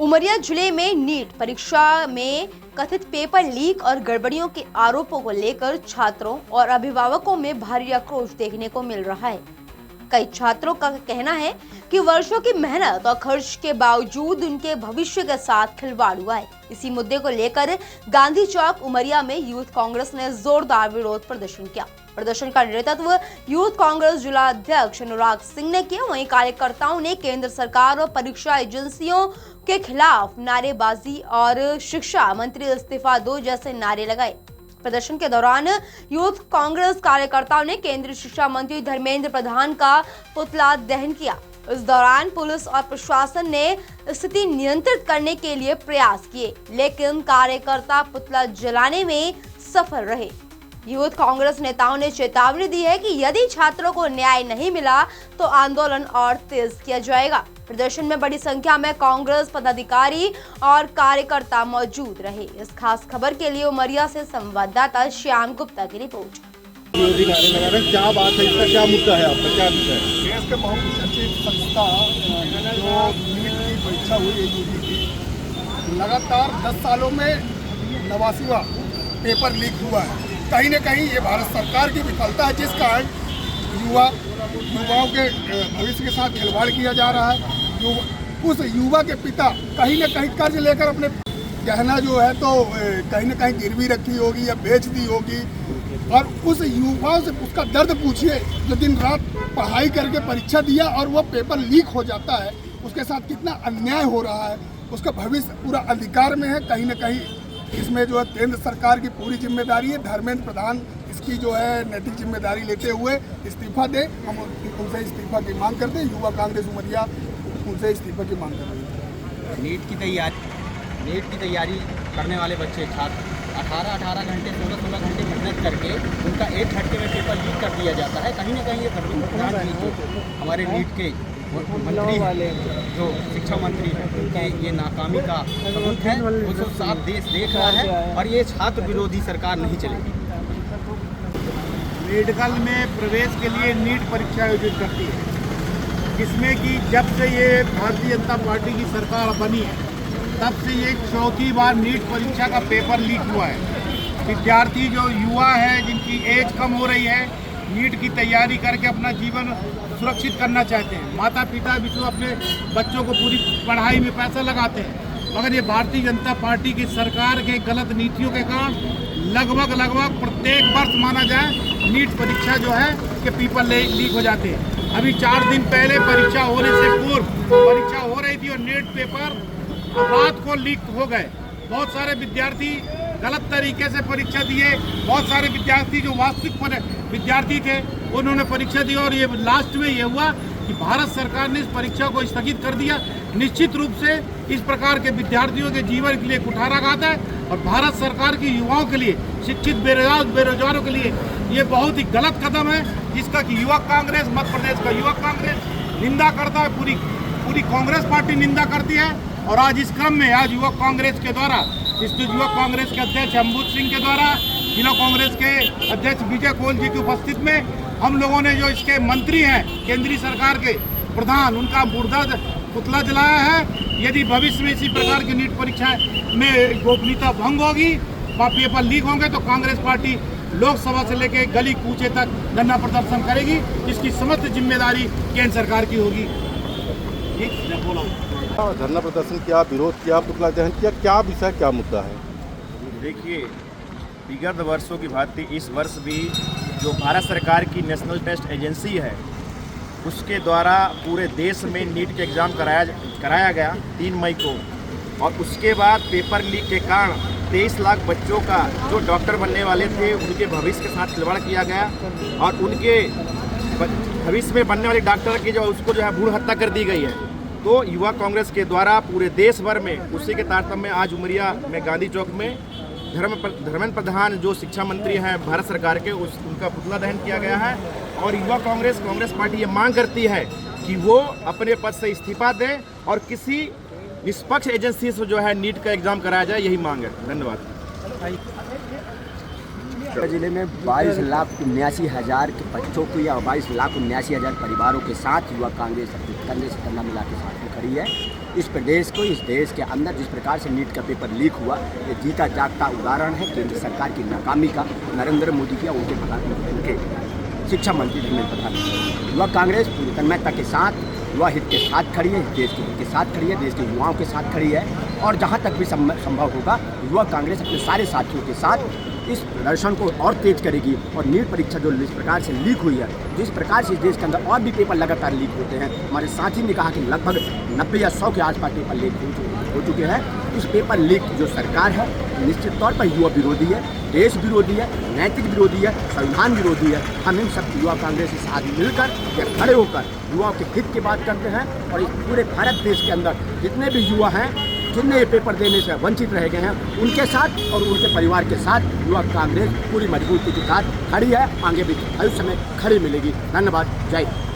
उमरिया जिले में नीट परीक्षा में कथित पेपर लीक और गड़बड़ियों के आरोपों को लेकर छात्रों और अभिभावकों में भारी आक्रोश देखने को मिल रहा है। कई छात्रों का कहना है कि वर्षों की मेहनत और खर्च के बावजूद उनके भविष्य के साथ खिलवाड़ हुआ है। इसी मुद्दे को लेकर गांधी चौक उमरिया में यूथ कांग्रेस ने जोरदार विरोध प्रदर्शन किया। प्रदर्शन का नेतृत्व यूथ कांग्रेस जिला अध्यक्ष अनुराग सिंह ने किया। वहीं कार्यकर्ताओं ने केंद्र सरकार और परीक्षा एजेंसियों के खिलाफ नारेबाजी और शिक्षा मंत्री इस्तीफा दो जैसे नारे लगाए। प्रदर्शन के दौरान यूथ कांग्रेस कार्यकर्ताओं ने केंद्रीय शिक्षा मंत्री धर्मेंद्र प्रधान का पुतला दहन किया। इस दौरान पुलिस और प्रशासन ने स्थिति नियंत्रित करने के लिए प्रयास किए, लेकिन कार्यकर्ता पुतला जलाने में सफल रहे। यूथ कांग्रेस नेताओं ने चेतावनी दी है कि यदि छात्रों को न्याय नहीं मिला तो आंदोलन और तेज किया जाएगा। प्रदर्शन में बड़ी संख्या में कांग्रेस पदाधिकारी और कार्यकर्ता मौजूद रहे। इस खास खबर के लिए उमरिया से संवाददाता श्याम गुप्ता की रिपोर्ट। क्या बात है, इसका क्या मुद्दा है, आपका क्या विषय है? देश के बहुचर्चित संस्था जो नीट की परीक्षा हुई यूजी की, लगातार 10 सालों में 89वां पेपर लीक हुआ है। कहीं न कहीं ये भारत सरकार की विफलता है, जिस कारण युवाओं के भविष्य के साथ खिलवाड़ किया जा रहा है। उस युवा के पिता कहीं न कहीं कर्ज लेकर अपने गहना जो है तो कहीं न कहीं गिरवी रखी होगी या बेच दी होगी, और उस युवाओं से उसका दर्द पूछिए जो दिन रात पढ़ाई करके परीक्षा दिया और वो पेपर लीक हो जाता है। उसके साथ कितना अन्याय हो रहा है। उसका भविष्य पूरा अंधकार में है। कहीं न कहीं इसमें जो है केंद्र सरकार की पूरी जिम्मेदारी है। धर्मेंद्र प्रधान इसकी जो है नैतिक जिम्मेदारी लेते हुए इस्तीफा दे। हम उनसे इस्तीफा की मांग करते हैं। युवा कांग्रेस उमरिया उनसे इस्तीफा की मांग कर रही है। नीट की तैयारी करने वाले बच्चे छात्र 18 घंटे 16 घंटे मेहनत करके उनका 1 घंटे में पेपर लीक कर दिया जाता है। कहीं ना कहीं ये धर्मेंद्र प्रधान जी जो हमारे नीट के मंत्री वाले जो शिक्षा मंत्री हैं उनके ये नाकामी का सबूत है। उसको साफ देश देख रहा है और ये छात्र विरोधी सरकार नहीं चलेगी। मेडिकल में प्रवेश के लिए नीट परीक्षा आयोजित करती है, जिसमें कि जब से ये भारतीय जनता पार्टी की सरकार बनी है तब से ये चौथी बार नीट परीक्षा का पेपर लीक हुआ है। विद्यार्थी जो युवा है जिनकी एज कम हो रही है, नीट की तैयारी करके अपना जीवन सुरक्षित करना चाहते हैं। माता पिता भी तो अपने बच्चों को पूरी पढ़ाई में पैसा लगाते हैं, मगर ये भारतीय जनता पार्टी की सरकार के गलत नीतियों के कारण लगभग प्रत्येक वर्ष माना जाए नीट परीक्षा जो है कि पेपर लीक हो जाते हैं। अभी 4 दिन पहले परीक्षा होने से पूर्व परीक्षा हो रही थी और नीट पेपर रात को लीक हो गए। बहुत सारे विद्यार्थी गलत तरीके से परीक्षा दिए। बहुत सारे विद्यार्थी जो वास्तविक विद्यार्थी थे उन्होंने परीक्षा दी और ये लास्ट में ये हुआ कि भारत सरकार ने इस परीक्षा को स्थगित कर दिया। निश्चित रूप से इस प्रकार के विद्यार्थियों के जीवन के लिए कुठाराघात है और भारत सरकार की युवाओं के लिए, शिक्षित बेरोजगारों के लिए ये बहुत ही गलत कदम है, जिसका कि युवा कांग्रेस, मध्य प्रदेश का युवा कांग्रेस निंदा करता है। पूरी कांग्रेस पार्टी निंदा करती है। और आज इस क्रम में आज युवा कांग्रेस के द्वारा, युवा कांग्रेस के अध्यक्ष अम्बुज सिंह के द्वारा, जिला कांग्रेस के अध्यक्ष विजय कोल जी की उपस्थित में हम लोगों ने जो इसके मंत्री हैं केंद्रीय सरकार के प्रधान, उनका पुतला जलाया है। यदि भविष्य में इसी प्रकार की नीट परीक्षा में गोपनीयता भंग होगी, पेपर लीक होंगे, तो कांग्रेस पार्टी लोकसभा से लेकर गली कूचे तक धरना प्रदर्शन करेगी। इसकी समस्त जिम्मेदारी केंद्र सरकार की होगी। धरना प्रदर्शन किया, विरोध किया, पुतला दहन किया, क्या विषय, क्या मुद्दा है? देखिए, विगत वर्षों की भांति इस वर्ष भी जो भारत सरकार की नेशनल टेस्ट एजेंसी है उसके द्वारा पूरे देश में नीट के एग्ज़ाम कराया गया 3 मई को, और उसके बाद पेपर लीक के कारण 23 लाख बच्चों का जो डॉक्टर बनने वाले थे उनके भविष्य के साथ खिलवाड़ किया गया और उनके भविष्य में बनने वाले डॉक्टर की उसको जो है भ्रूण हत्या कर दी गई है। तो युवा कांग्रेस के द्वारा पूरे देश भर में उसी के तारतम्य में आज उमरिया में गांधी चौक में धर्मेंद्र प्रधान जो शिक्षा मंत्री हैं भारत सरकार के, उनका पुतला दहन किया गया है। और युवा कांग्रेस पार्टी ये मांग करती है कि वो अपने पद से इस्तीफा दें और किसी निष्पक्ष एजेंसी से जो है नीट का एग्जाम कराया जाए, यही मांग है। धन्यवाद। जिले में 22,79,000 के बच्चों को या 22,79,000 परिवारों के साथ युवा कांग्रेस अपने कंधे से कंधा मिला के साथ में खड़ी है। इस प्रदेश को, इस देश के अंदर जिस प्रकार से नीट का पेपर लीक हुआ, ये जीता जागता उदाहरण है केंद्र सरकार की नाकामी का, नरेंद्र मोदी की, उनके शिक्षा मंत्री धर्मेंद्र प्रधान। युवा कांग्रेस पूरी तन्मयता के साथ युवा हित के साथ खड़ी है, देश के हित के साथ खड़ी है, देश के युवाओं के साथ खड़ी है और जहां तक भी संभव होगा युवा कांग्रेस अपने सारे साथियों के साथ इस प्रदर्शन को और तेज करेगी। और नीट परीक्षा जो जिस प्रकार से लीक हुई है, जिस प्रकार से इस देश के अंदर और भी पेपर लगातार लीक होते हैं, हमारे साथी ने कहा कि लगभग 90 या 100 के आसपास पेपर लीक हो चुके हैं। इस पेपर लीक जो सरकार है निश्चित तौर पर युवा विरोधी है, देश विरोधी है, नैतिक विरोधी है, संविधान विरोधी है। हम इन सब युवा कांग्रेस के साथ मिलकर या खड़े होकर युवाओं के हित की बात करते हैं और इस पूरे भारत देश के अंदर जितने भी युवा हैं जिनने ये पेपर देने से वंचित रह गए हैं उनके साथ और उनके परिवार के साथ युवा कांग्रेस पूरी मजबूती के साथ खड़ी है, आगे भी भविष्य में खड़ी मिलेगी। धन्यवाद। जय हिंद।